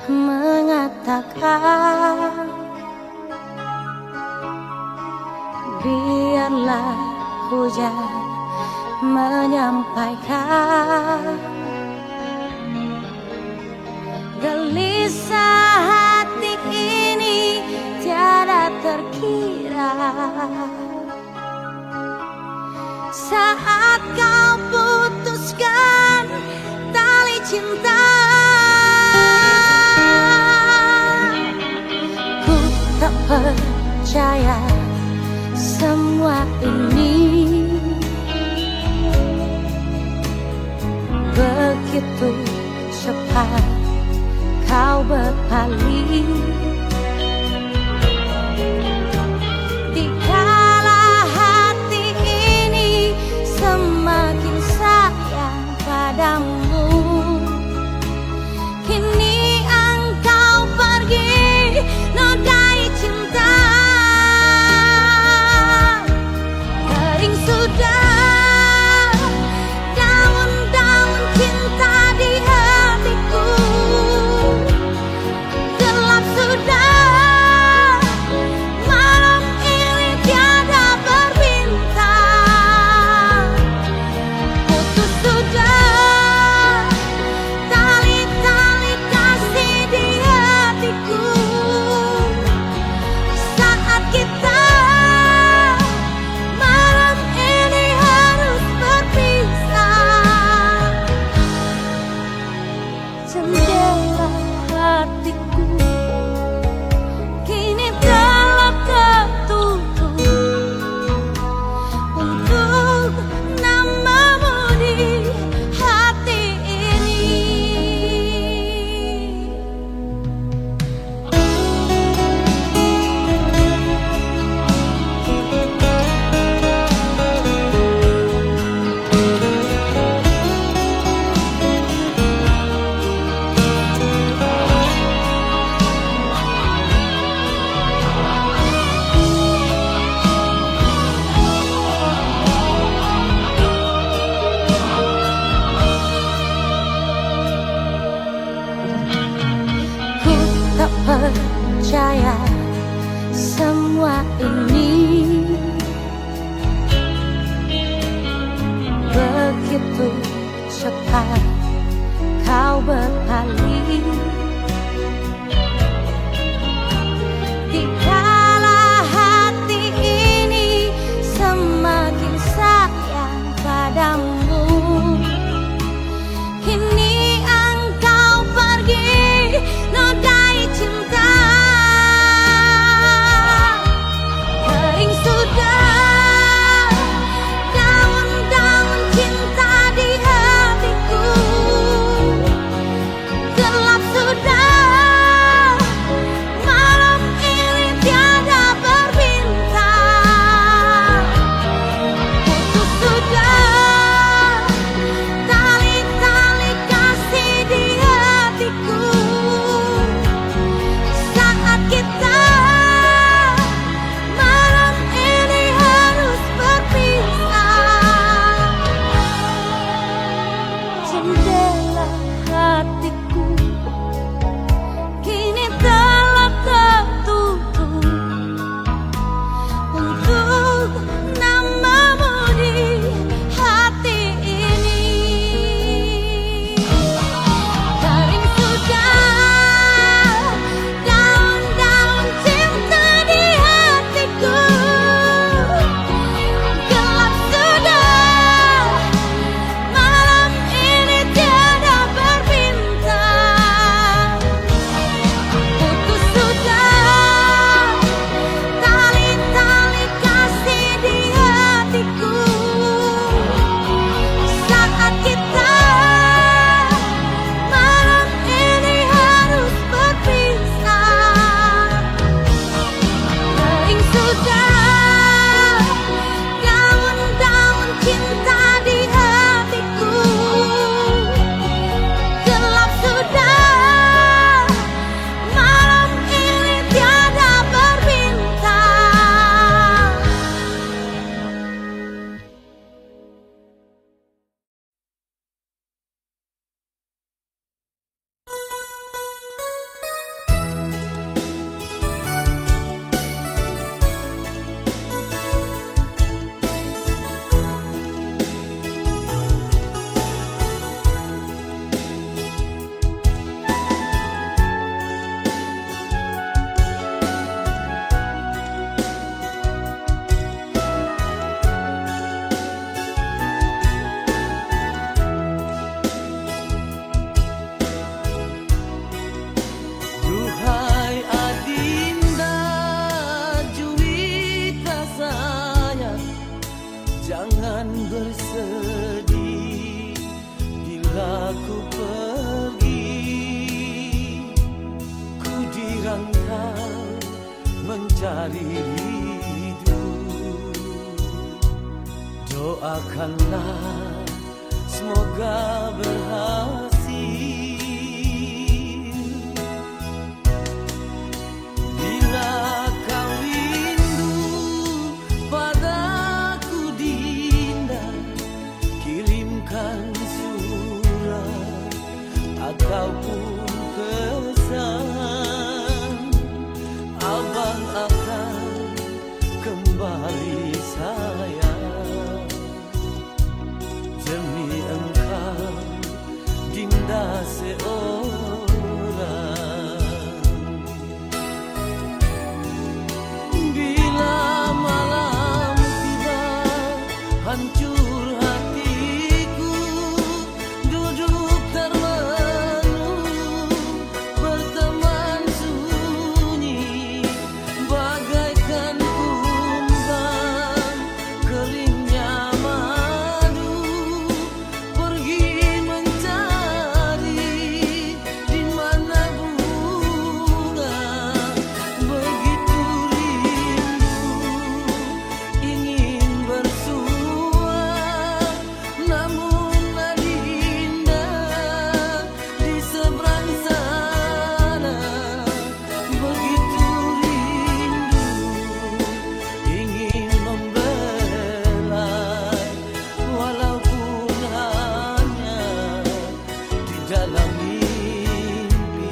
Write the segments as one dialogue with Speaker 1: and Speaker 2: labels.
Speaker 1: mengatakan biarlah hujan menyampaikan gelisah hati ini tiada terkira saat kau putuskan tali cinta. Ku tak percaya semua ini begitu cepat kau berpaling. Dikala hati ini semakin sayang padamu, kini engkau pergi nodai cinta. Kering sudah daun-daun cinta di hatiku, gelap sudah malam ini tiada berbintang. Putus sudah tali-tali kasih di hatiku saat kita malam ini harus berpisah. Jendela hatiku kini telah tertutup untuk namamu di hati ini. Ku tak percaya semua ini begitu cepat kau berpaling. Dikala hati ini semakin sayang padamu, kini engkau pergi nodai cinta. Kering sudah daun-daun cinta di hatiku, gelap sudah
Speaker 2: mencari hidup. Doakanlah semoga berhasil. Bila kau rindu padaku Dinda, kirimkan surat ataupun pesan, abang akan kembali sayang. Demi engkau Dinda seorang. Bila malam tiba hancur hatiku, duduk termenung berteman sunyi, bagaikan kumbang keringnya madu, pergi mencari di mana bunga. Begitu rindu ingin bersua, namun Adinda di seberang sana. Begitu rindu ingin membelai, walaupun hanya di dalam mimpi.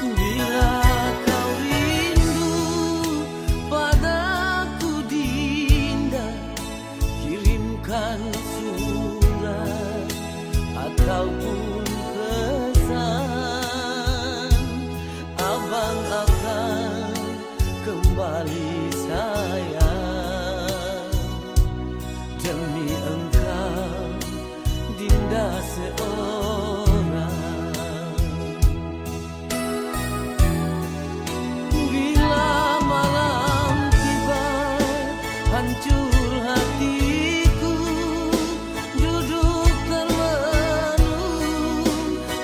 Speaker 2: Bila kau rindu padaku Dinda, kirimkan surat ataupun pesan, abang akan kembali sayang. Demi engkau Dinda seorang. Bila malam tiba hancur hatiku, duduk termenung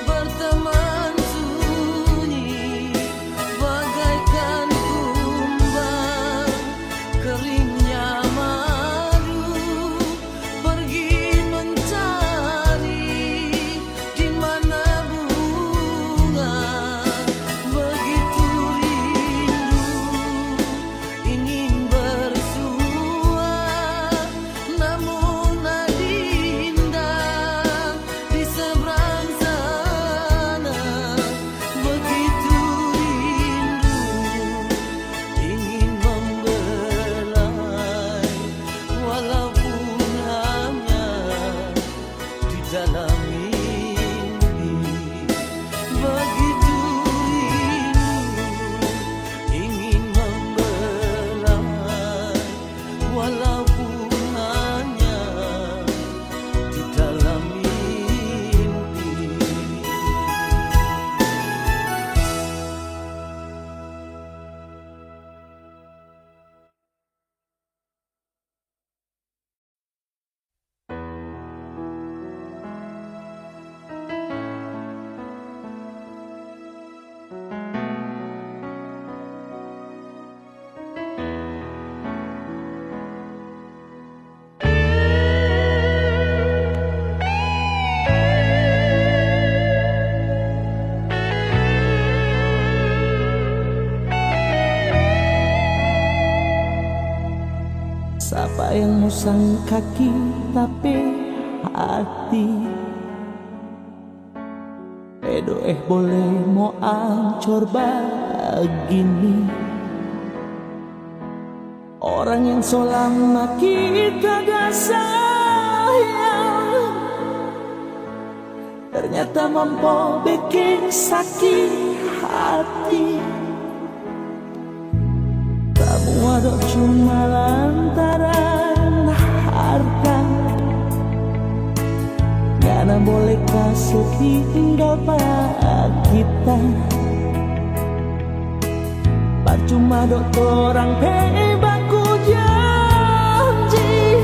Speaker 2: berteman sunyi, bagaikan kumbang keringnya madu, pergi mencari di mana bunga. Begitu rindu ingin bersua, namun Adinda di seberang sana. Begitu rindu ingin membelai, walaupun hanya di dalam mimpi. Begitu rindu ingin membelai, walaupun hanya di dalam mimpi. Siapa yang musang kaki tapi hati, boleh mau ancur begini. Orang yang selama kita gak sayang ternyata mampu bikin sakit hati. Kamu ada cuma lantaran harta, karena boleh kasih tinggal kita. Percuma dok orang hebatku janji,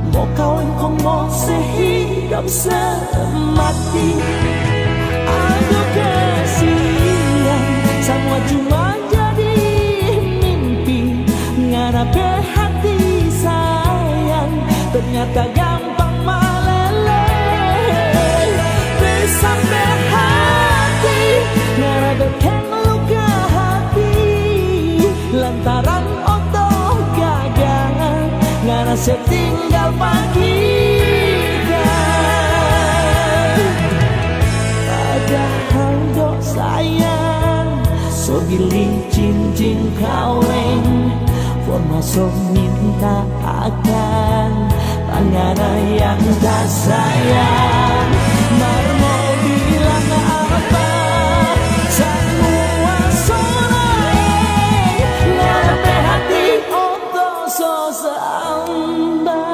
Speaker 2: mau kawin kau mau sehidup semati. Aduh kasihan, semua cuma jadi mimpi. Ngarape hati sayang, ternyata gampang meleleh. Sampai hati ngarape luka hati, lantaran otoh gagal, ngana setinggal pagikan. Padahal dok sayang, so beli cincin kawin, formaso minta akan tangan yang tak sayang. Marmo bilang apa, semua soleh, ngarepe hati oto so sambar.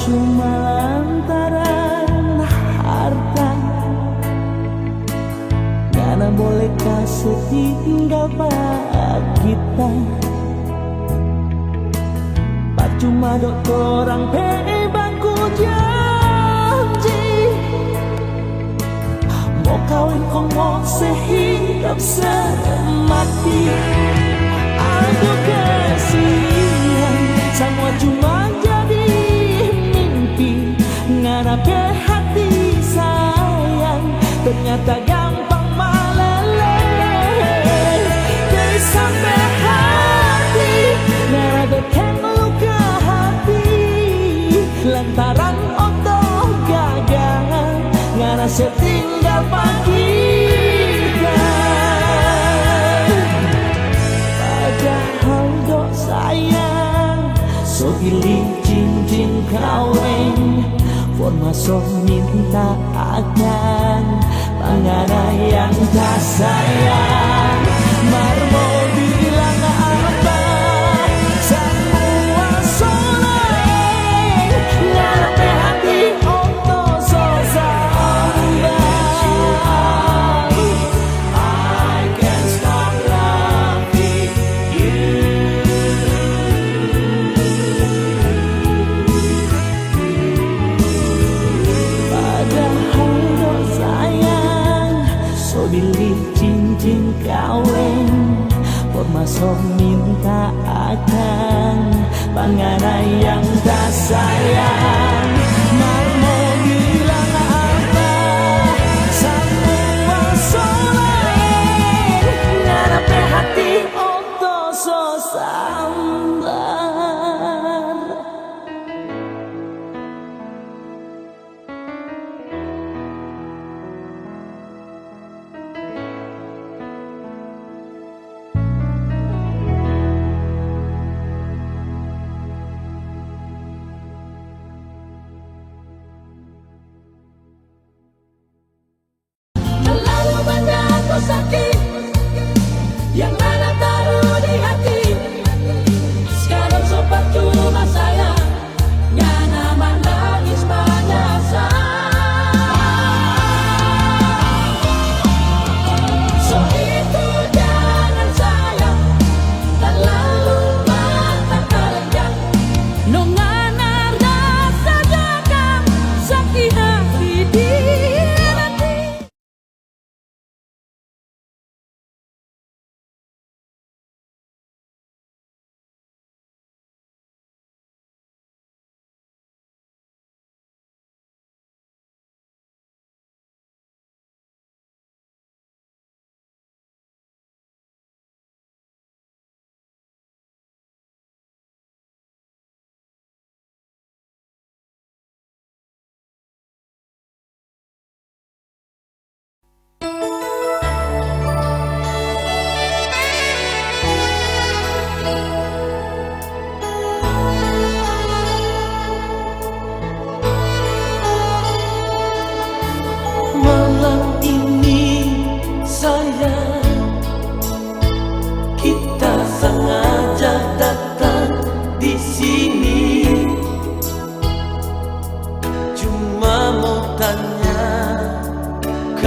Speaker 2: Cuma lantaran harta, karena boleh kasih tinggal kita. Percuma dok orang bebangku janji, mau kawin kau mau sehidup semati. Aduh kasihan, semua cuma ngarape hati sayang, ternyata gampang meleleh. Sampai hati ngarape luka hati, lantaran otoh gagal, ngana setinggal pagikan. Padahal dok sayang, so pilih cincin kawin, formaso minta akan tangan yang tak sayang. Marmo bilang apa, semua soleh, ngarepe hati oto so sambar. I can't stop loving you. Padahal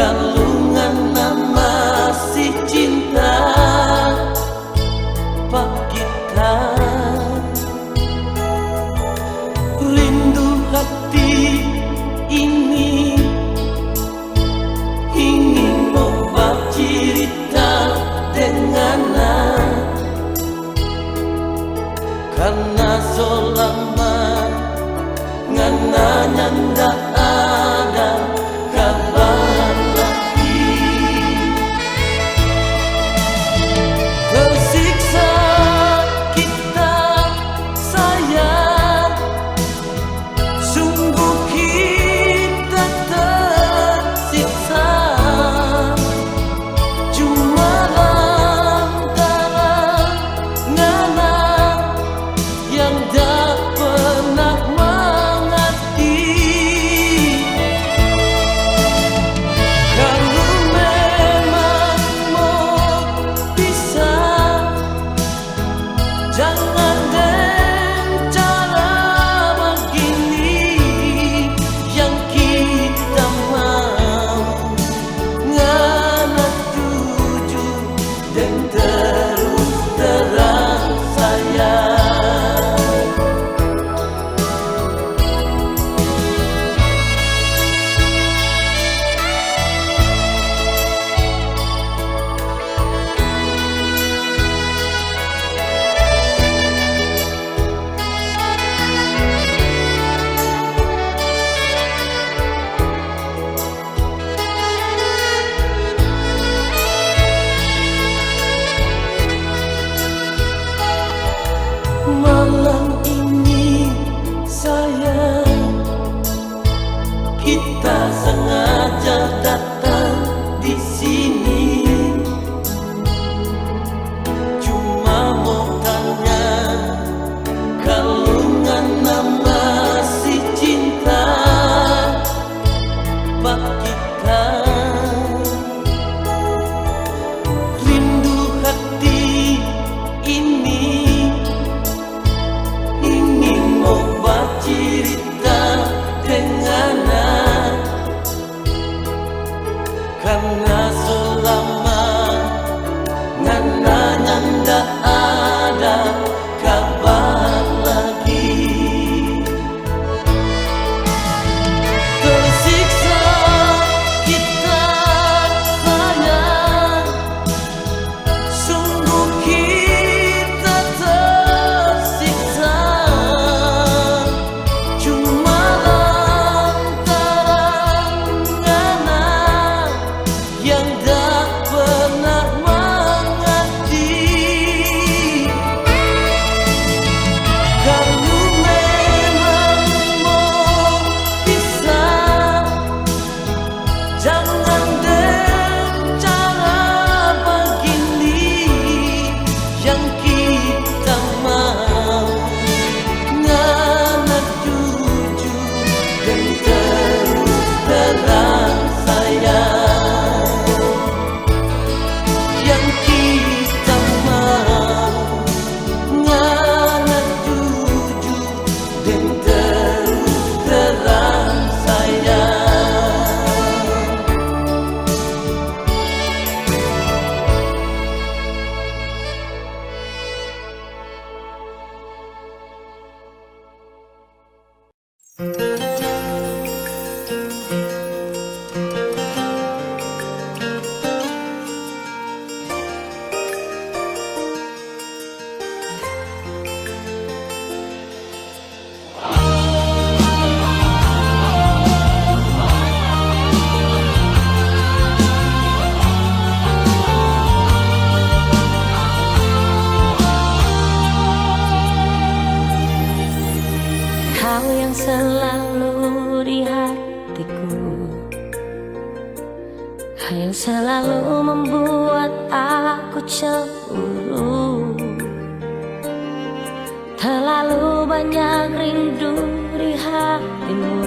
Speaker 2: kalungan masih cinta pak kita. Rindu hati ini ingin mau bercerita dengannya, karena selama ngana nyanda ada kabar lagi. Tersiksa kita sayang, sungguh kita tersiksa, cuma lantaran ngana yang tak pernah mengerti. Kalau memang mau pisah, jangan dengan cara begini. Yang kita mau ngana tuju dan terus terang sayang. Malam ini sayang, kita sengaja datang di sini, cuma mau tanya kalungan masih cinta pak kita. Rindu hati ini ingin mau bercerita dengannya, karena selama ngana nyanda ada kabar lagi. Tersiksa kita sayang, sungguh kita tersiksa, cuma lantaran ngana yang tak pernah mengerti. Kalau memang mau pisah, jangan dengan cara begini. Yang kita mau ngana tuju dan terus terang sayang. Yang kita mau ngana tuju dan terus terang sayang. Kau yang selalu di hatiku, yang selalu membuat aku cemburu. Terlalu banyak rindu di hatimu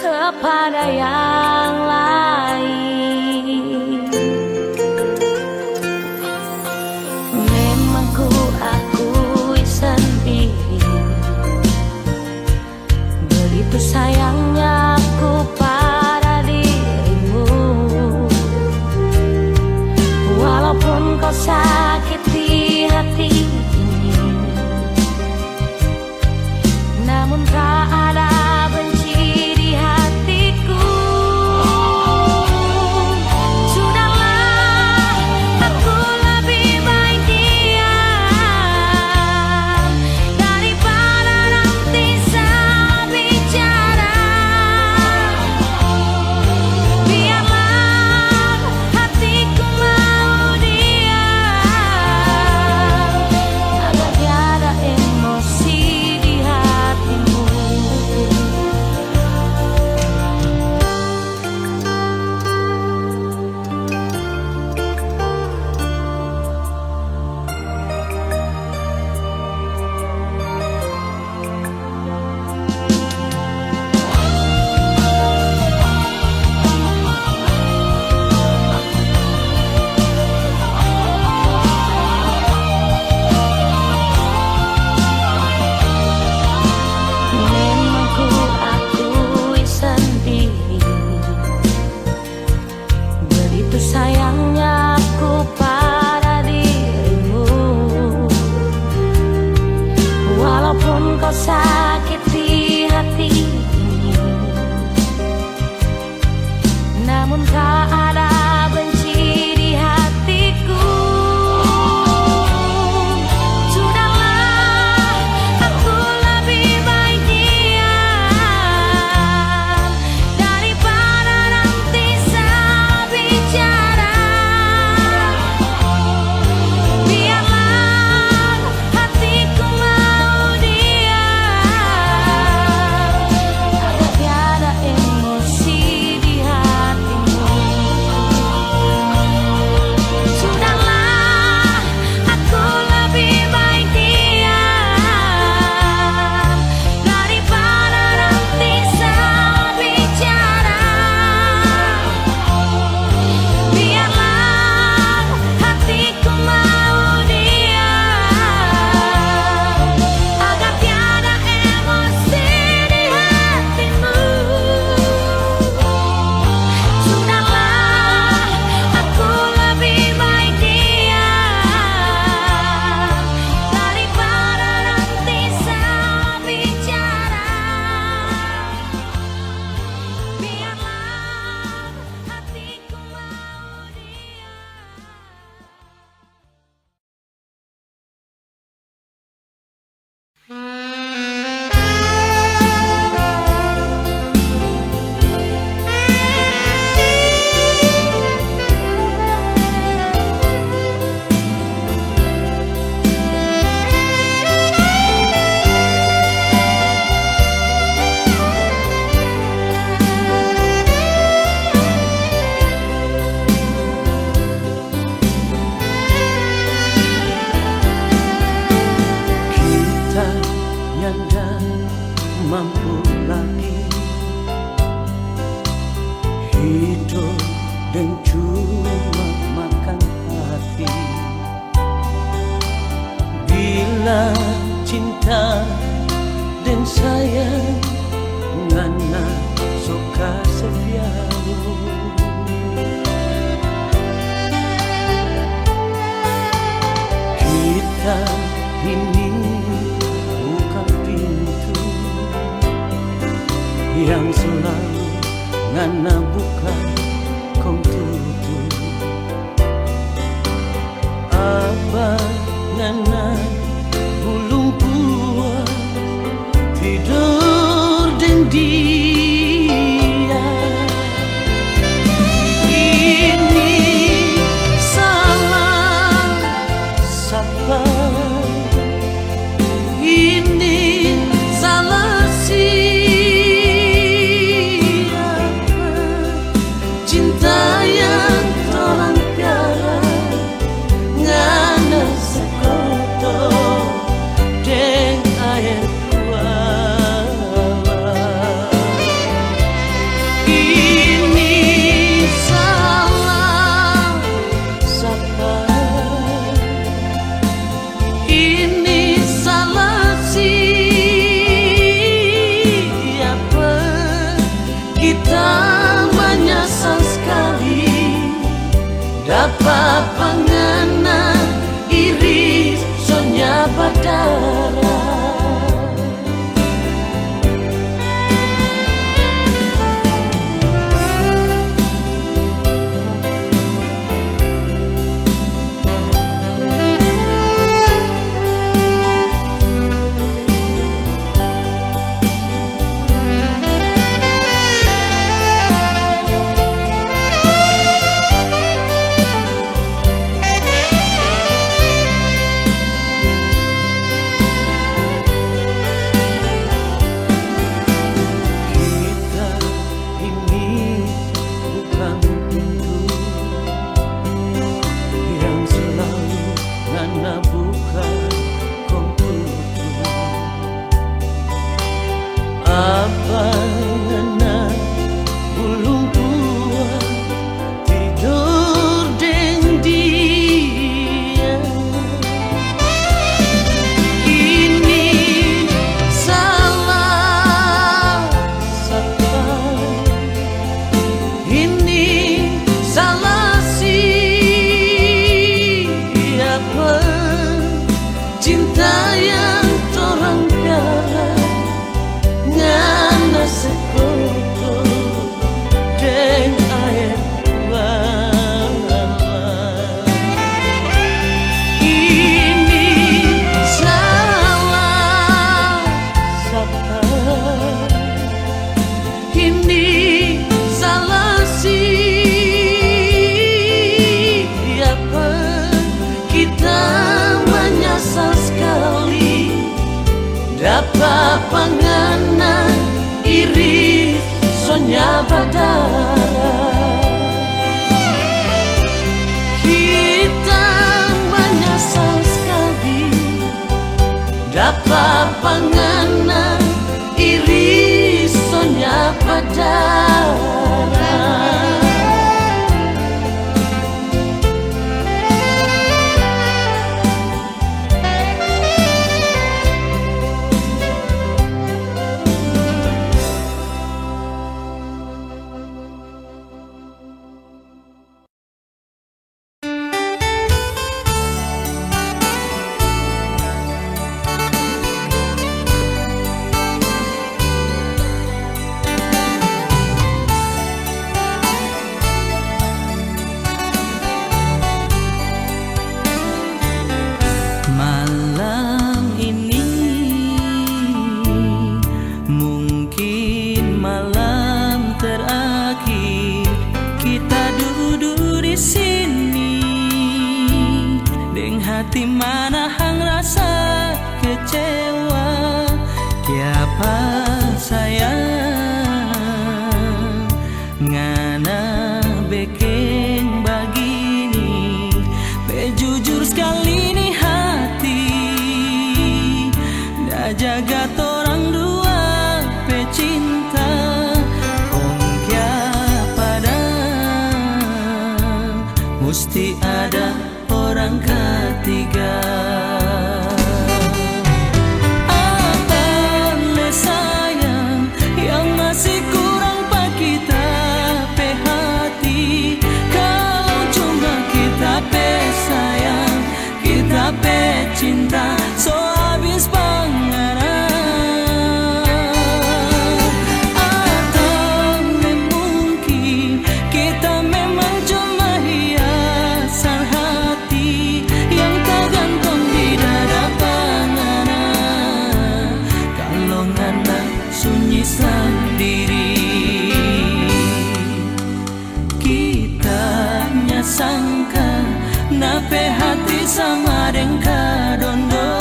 Speaker 2: kepada yang lain. Memang ku akui sendiri, begitu sayangnya aku pada
Speaker 3: tidur dan cuma makan hati. Bila cinta dan sayang ngana suka seviaru. Kita ini bukan pintu yang selalu ngana buka kau tutup. Abah ngana belum puas tidur dan dia. Ini salah siapa? Ini salah siapa? Cinta yang orang piara ngana sekoto deng air kuala. Ini salah siapa? Ini salah siapa? Kita menyesal sekali dapat pengena iri sonya berdarah. Kita ini bukan pintu yang selalu ngana buka kau tutup. Apa ngana belum puas tidur dengan dia. Ini salah siapa? Ini salah siapa? Cinta yang orang piara ngana sekutu deng air kuala. Ini salah siapa? Ini salah siapa? Kita menyesal sekali dapat pengena iri sonya berdarah. Kita menyesal sekali dapat pengena iri sonya berdarah. Malam ini mungkin malam terakhir kita duduk di sini, deng hati manahang rasa kecewa. Kiapa sayang ngana bekeng begini, bejujur sekali nih hati, dah jaga torang dua pecinta. Kong kia pada mesti ada orang ketiga. Apa sayang yang masih kurang pak kita pe hati, kalau cuma kita pe sayang, kita pe cinta, so habis panganan. Atau mungkin kita memang cuma hiasan hati yang tergantung di dada panganan. Kalau ngana sunyi sendiri, kita nyasangka nape hati sama dengka dondo,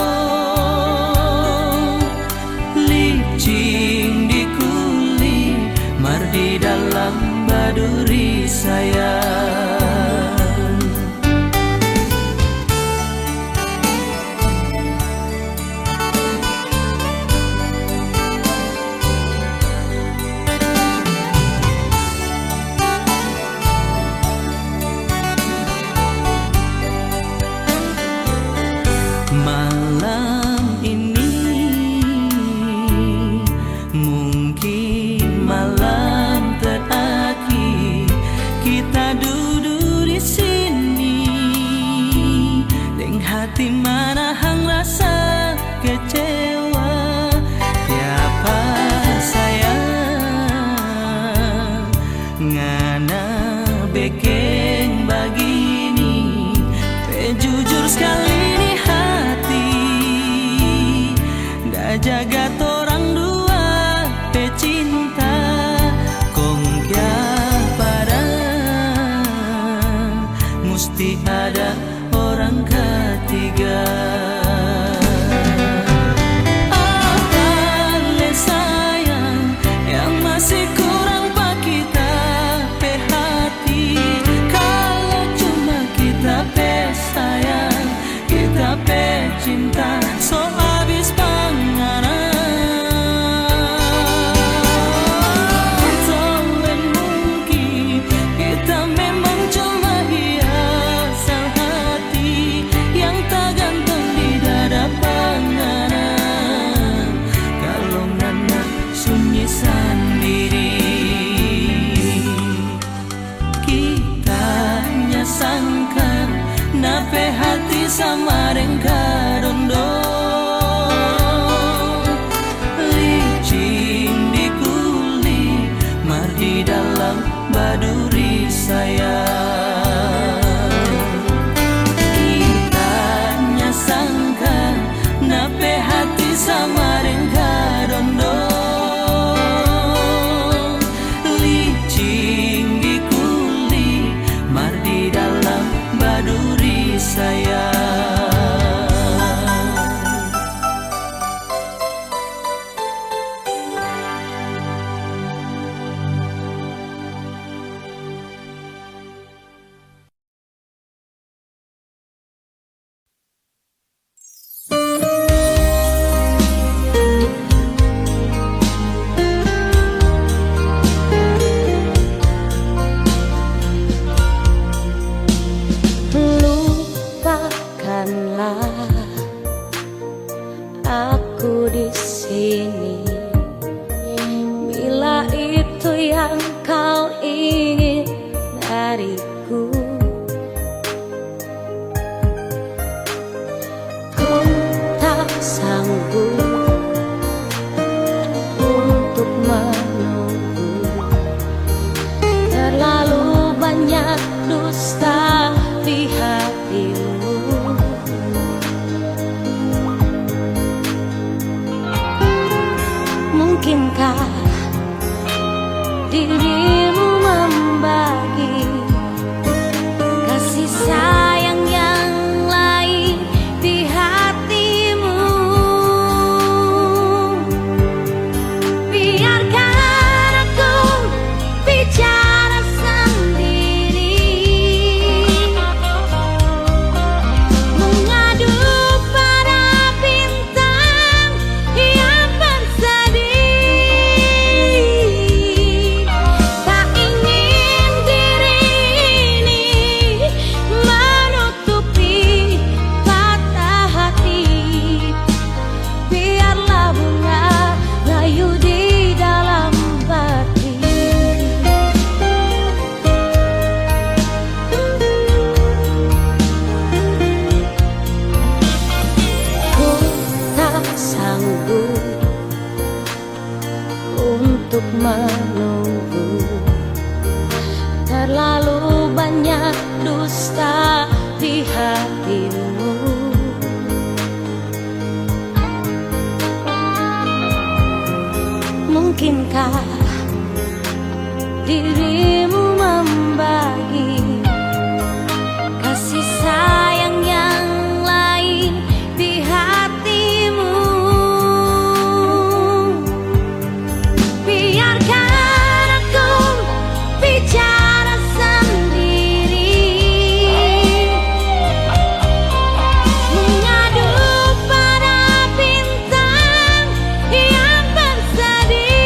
Speaker 3: licin di kulit, mar di dalam baduri sayang. Malam ini mungkin malam terakhir kita duduk di sini, dengan hati menahan rasa kecewa. Tiapa sayang ngana bikin begini, jujur sekali nih hati, dah jaga torang dua pecinta, kong kya pada mesti ada orang ketiga. Apa sayang yang masih kurang pak kita pe hati, kalau cuma kita pe sayang, kita pe cinta, so habis panganan. Atau mungkin kita memang cuma hiasan hati yang tergantung di dada panganan. Kalau ngana sunyi sendiri, kita nyasangka nape hati sama dengka dondo, licin di kulit, mar di dalam baduri sayang. Kita nyasangka nape hati sama dengka dondo, licin di kulit, mar di dalam baduri sayang.
Speaker 2: Lupakanlah aku di sini, bila itu yang kau ingin dariku. Ku tak sanggup untuk menunggu, terlalu banyak dusta di hatimu. Mungkinkah dirimu membagi kasih sayang yang lain di hatimu? Biarkan aku bicara sendiri, terlalu banyak dusta di hatimu. Mungkinkah dirimu membagi kasih sayang yang lain di hatimu? Biarkan aku bicara sendiri, mengadu pada bintang yang bersedih.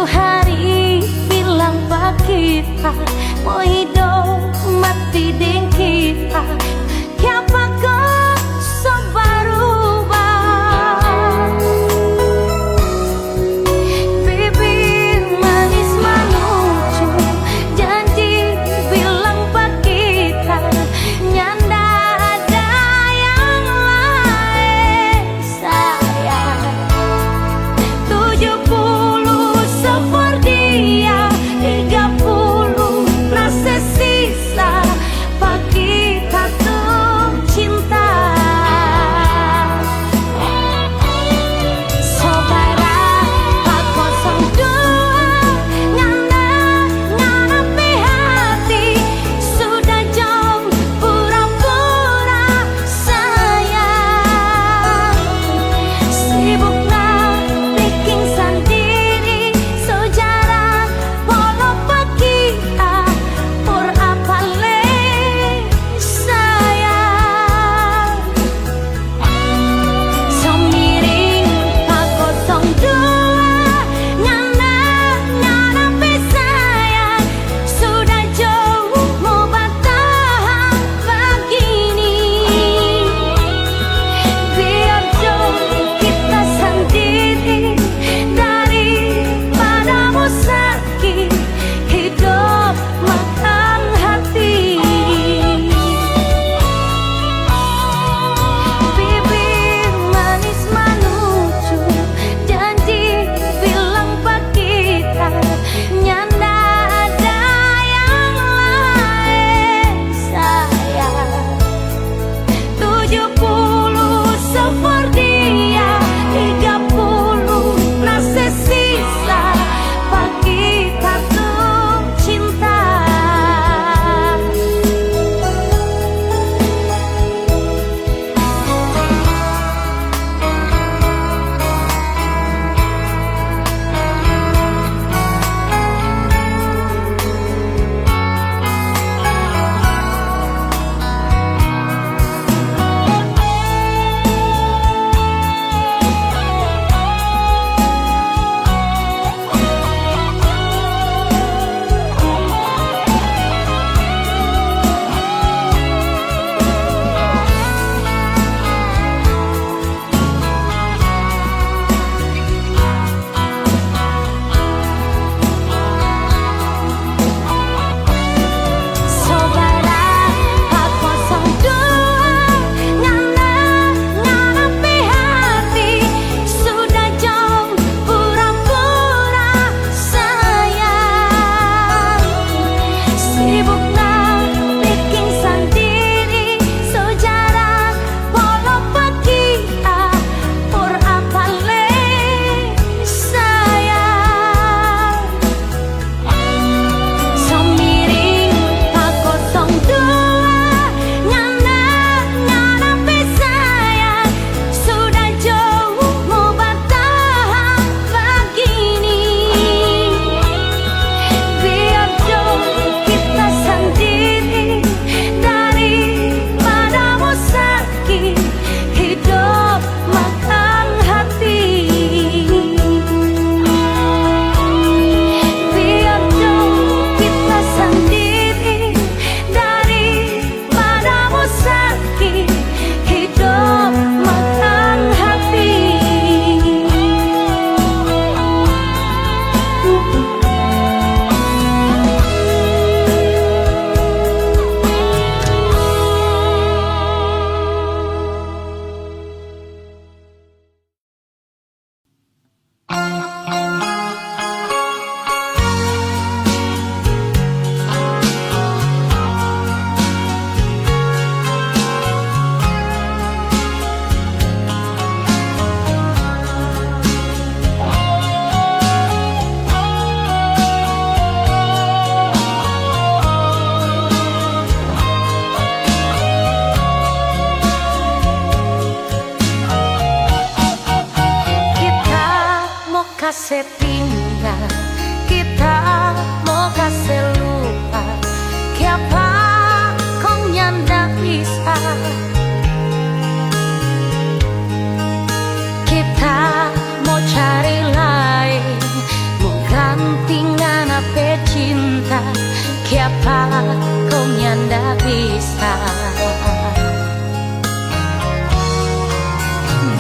Speaker 2: hari bilang pak kita mau hidup mati deng kita. Siapa kau so berubah? Bibir manis menuju janji bilang pak kita nyanda ada yang lain sayang. 70 sopor dia 30 rasa sisa pak kita tuh cinta. Saudara pak 02 nganapi hati sudah jauh pura-pura sayang. Sibuklah bikin sendiri sejarah walau pak kita por apa le sayang. Semiring pak 02 nganapi sayang sudah jauh mau bertahan begini. Biar jauh kita sendiri daripada mau sakit hidup makan hati. Bibir manis menuju janji bilang pak kita nyanda ada yang lain sayang. 70 sopor dia 30 rasa sisa pak kita tuh cinta. Saudara pak 02 nganapi hati sudah jauh pura-pura sayang. Sibuklah bikin sendiri sejarah walau pak kita por apa le sayang. Semiring pak 02 nganapi sayang sudah jauh mau bertahan begini. Biar jauh kita sendiri daripada mau sakit hidup makan hati. Biar jauh kita sendiri daripada mau sakit hidup makan hati. kasih tinggal, kita mau kasih lupa. Siapa kau nyanda bisa, kita mau cari lain, mau ganti cinta, kiapa kau nyanda bisa.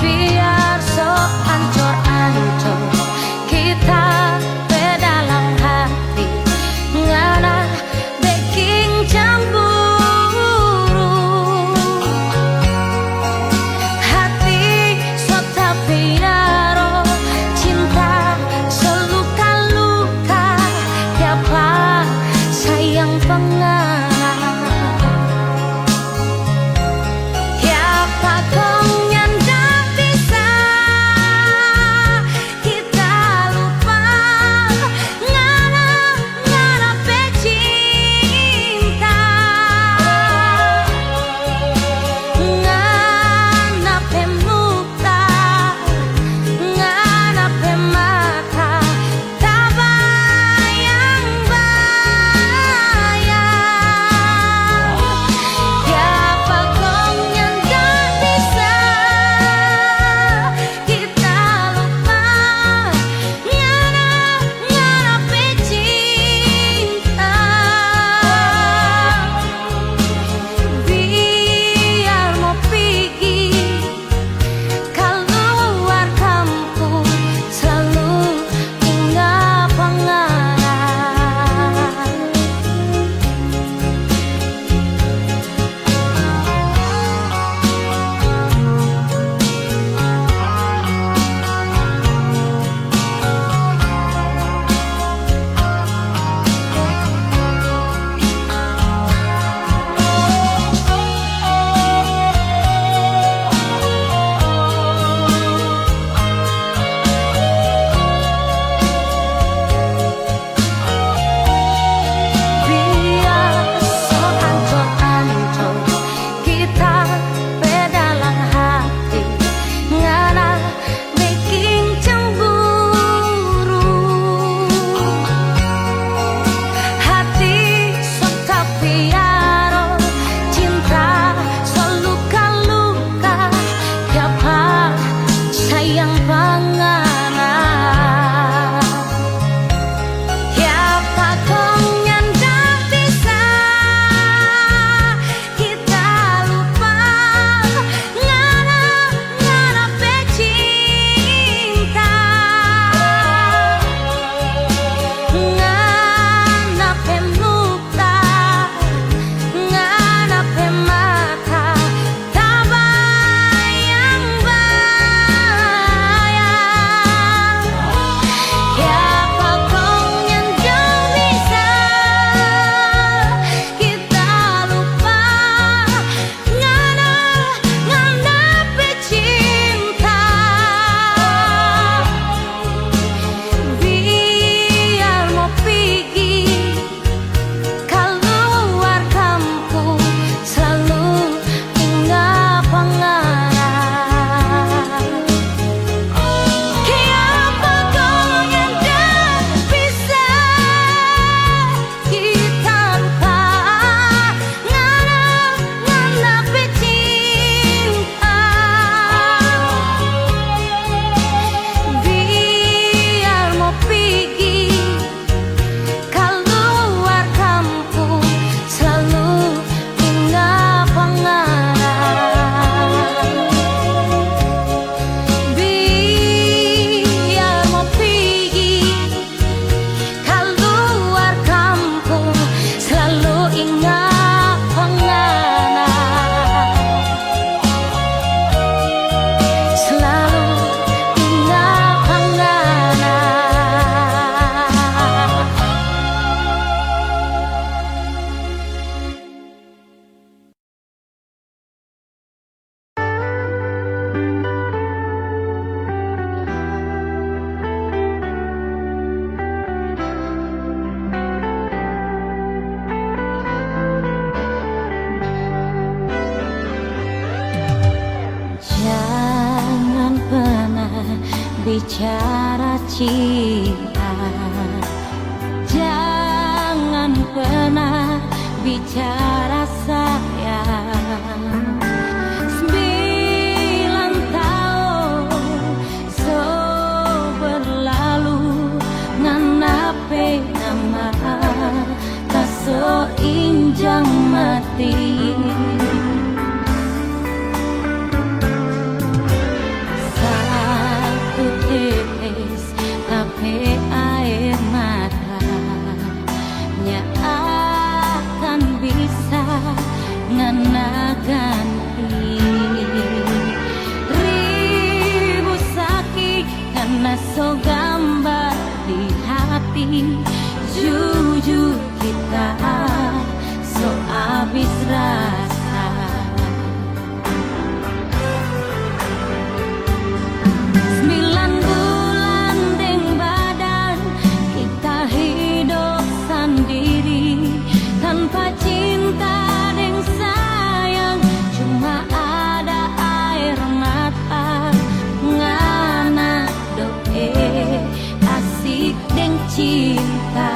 Speaker 2: Biar sok ancur-ancur kita dalam hati, ngana baking cemburu. Hati sok tapi aro cinta seluka-luka, siapa sayang pengarah. Siapa kau nyanda bisa kita lupa, ngana pe cinta, ngana pe muka, ngana pe mata, tak bayang-bayang. Siapa kau nyanda bisa kita lupa, ngana pe cinta. Biar mau pergi keluar kampung, selalu ingat pengarah. Biar sok ancur-ancur kita dalam hati, ngana baking cemburu. Hati sok tapi aro cinta seluka-luka, siapa sayang pengarah. Siapa kau nyanda bisa kita lupa, ngana pe cinta, ngana pe muka, ngana pe mata, tak bayang-bayang. Siapa kau nyanda bisa kita lupa, ngana pe cinta. Biar mau pergi keluar kampung, selalu ingat pengarah. Siapa kau nyanda bisa kita lupa, ngana pe cinta. Biar mau pergi keluar kampung, selalu ingat pengarah. Biar mau pergi keluar kampung, selalu ingat pengarah. Selalu ingat pengarah. Jangan pernah bicara cinta, jangan pernah bicara sayang. 9 tahun so berlalu, ngana pe nama injang mati. Satu tetes tapi air mata nya akan bisa ngana ganti ribu sakit karena so gambar di hati. Jujur kita so abis rasa. 9 bulan deng badan kita hidup sendiri tanpa cinta deng sayang, cuma ada air mata ngana doe asik deng cinta.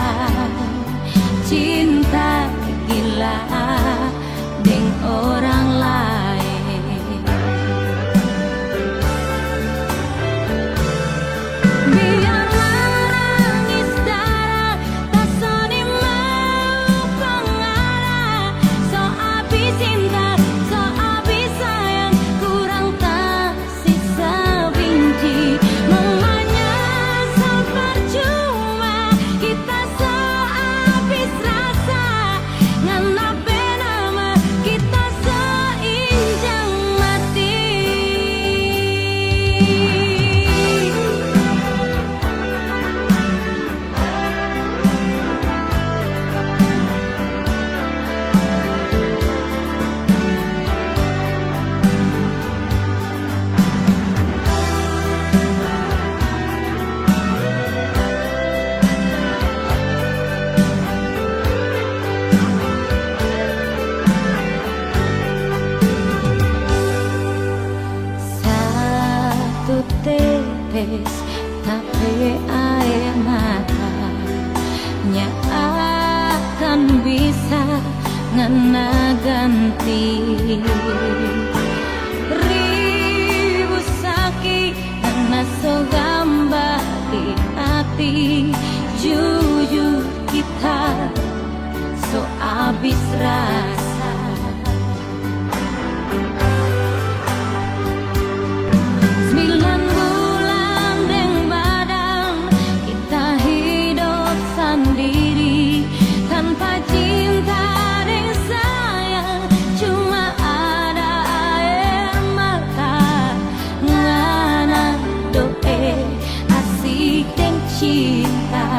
Speaker 2: Cinta gila deng orang lain. Biar menangis darah tak soni mau pengarah. So abis cinta, so abis sayang, kurang tak sisa benci. Memangnya so percuma kita so abis rasa. Ngana nama kita so injang mati. Satu tetes tapi air mata nya akan bisa ngena ganti ribu sakit karena so gambar di hati. Jujur kita so abis rasa. 9 bulan deng badan kita hidup sendiri tanpa cinta deng sayang, cuma ada air mata ngana doe asik deng cinta.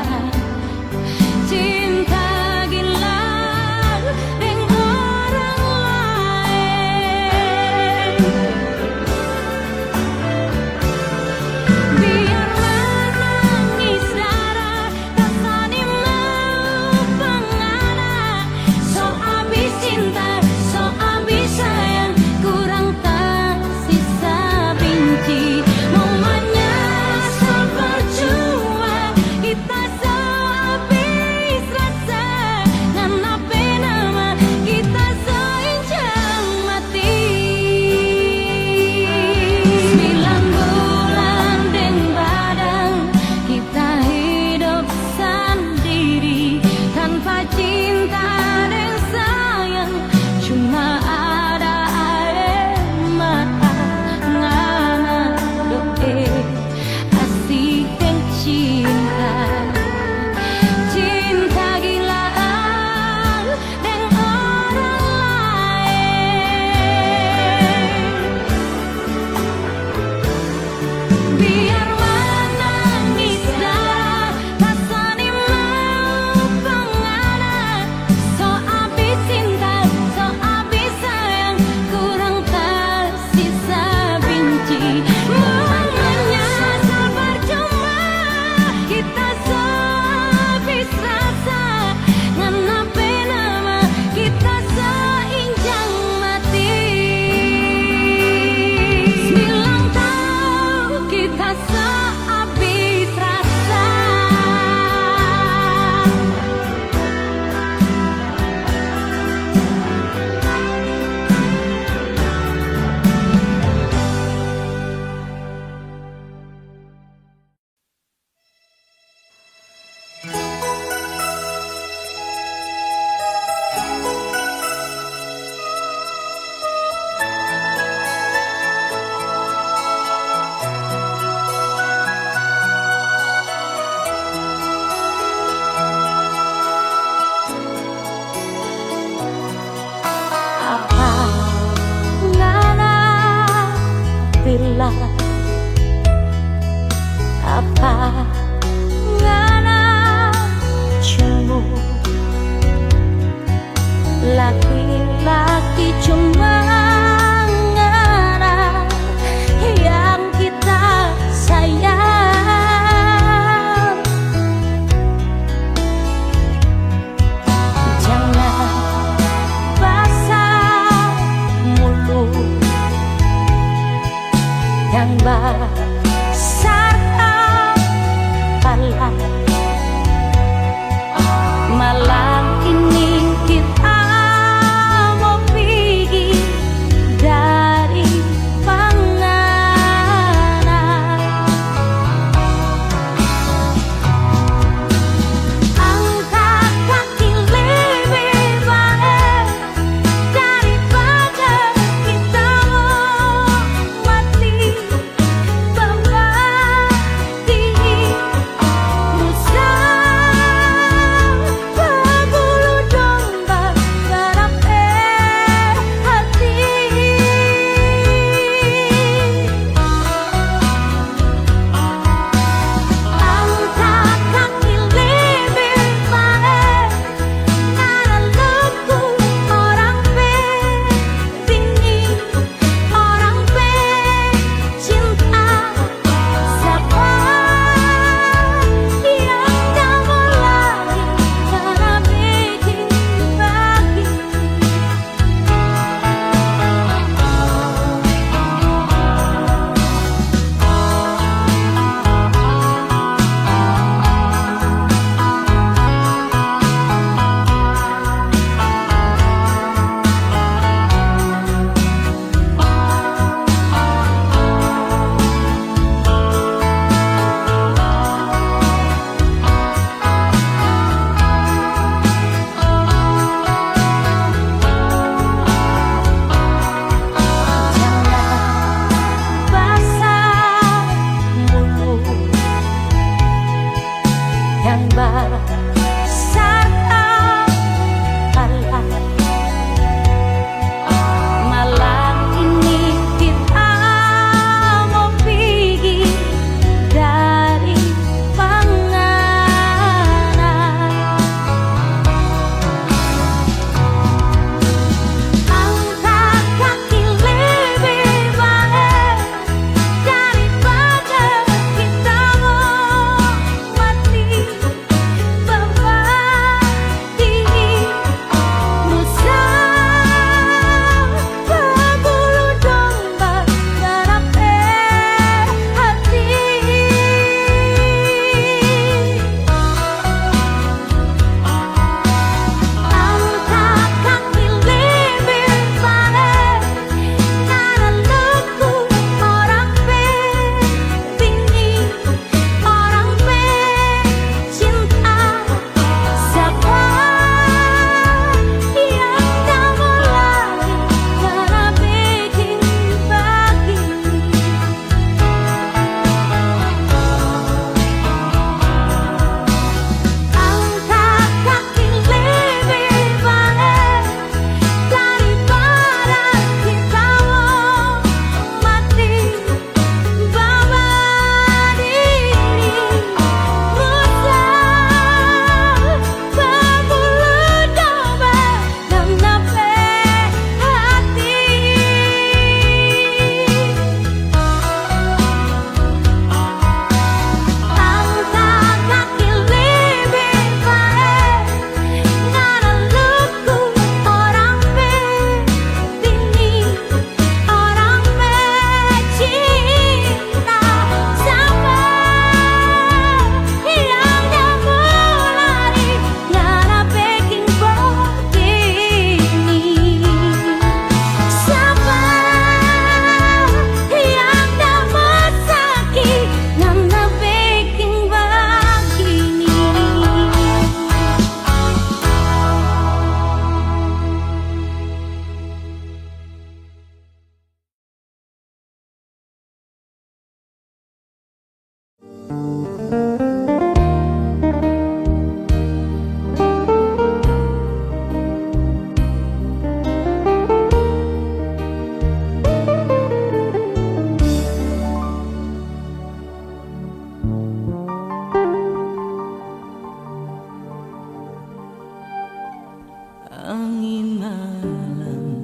Speaker 3: Angin malam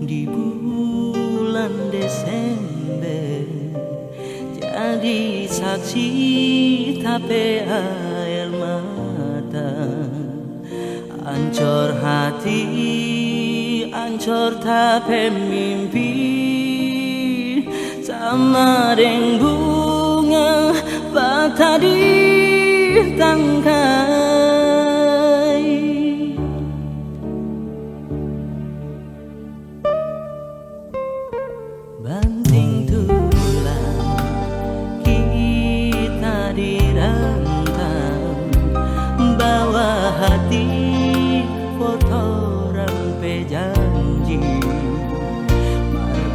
Speaker 3: di bulan Desember jadi saksi tape air mata, ancur hati, ancur tape mimpi, sama deng bunga patah di tangkai. Banting tulang kita dirantang, bawa hati foto rampe janji,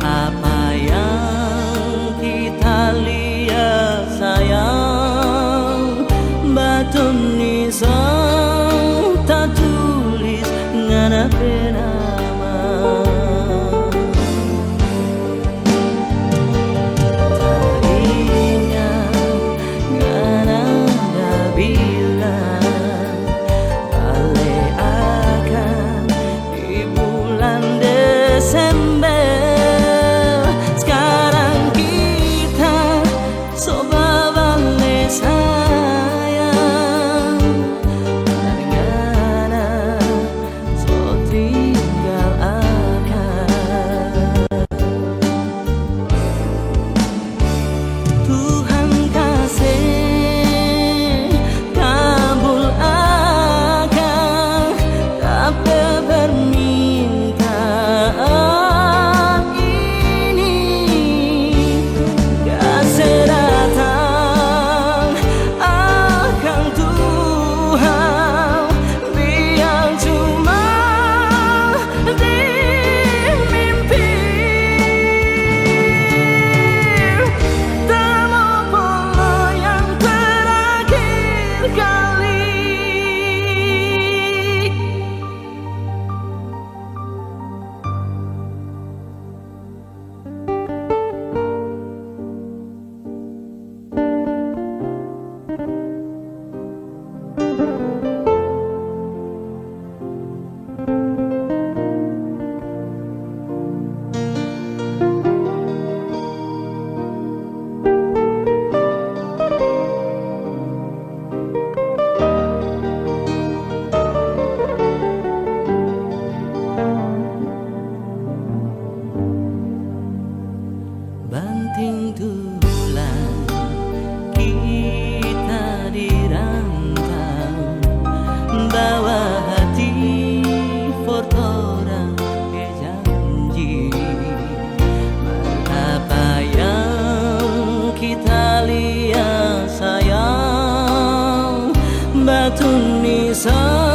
Speaker 3: apa yang kita lihat sayang, batu nisan tak tulis ngana nama. Nisa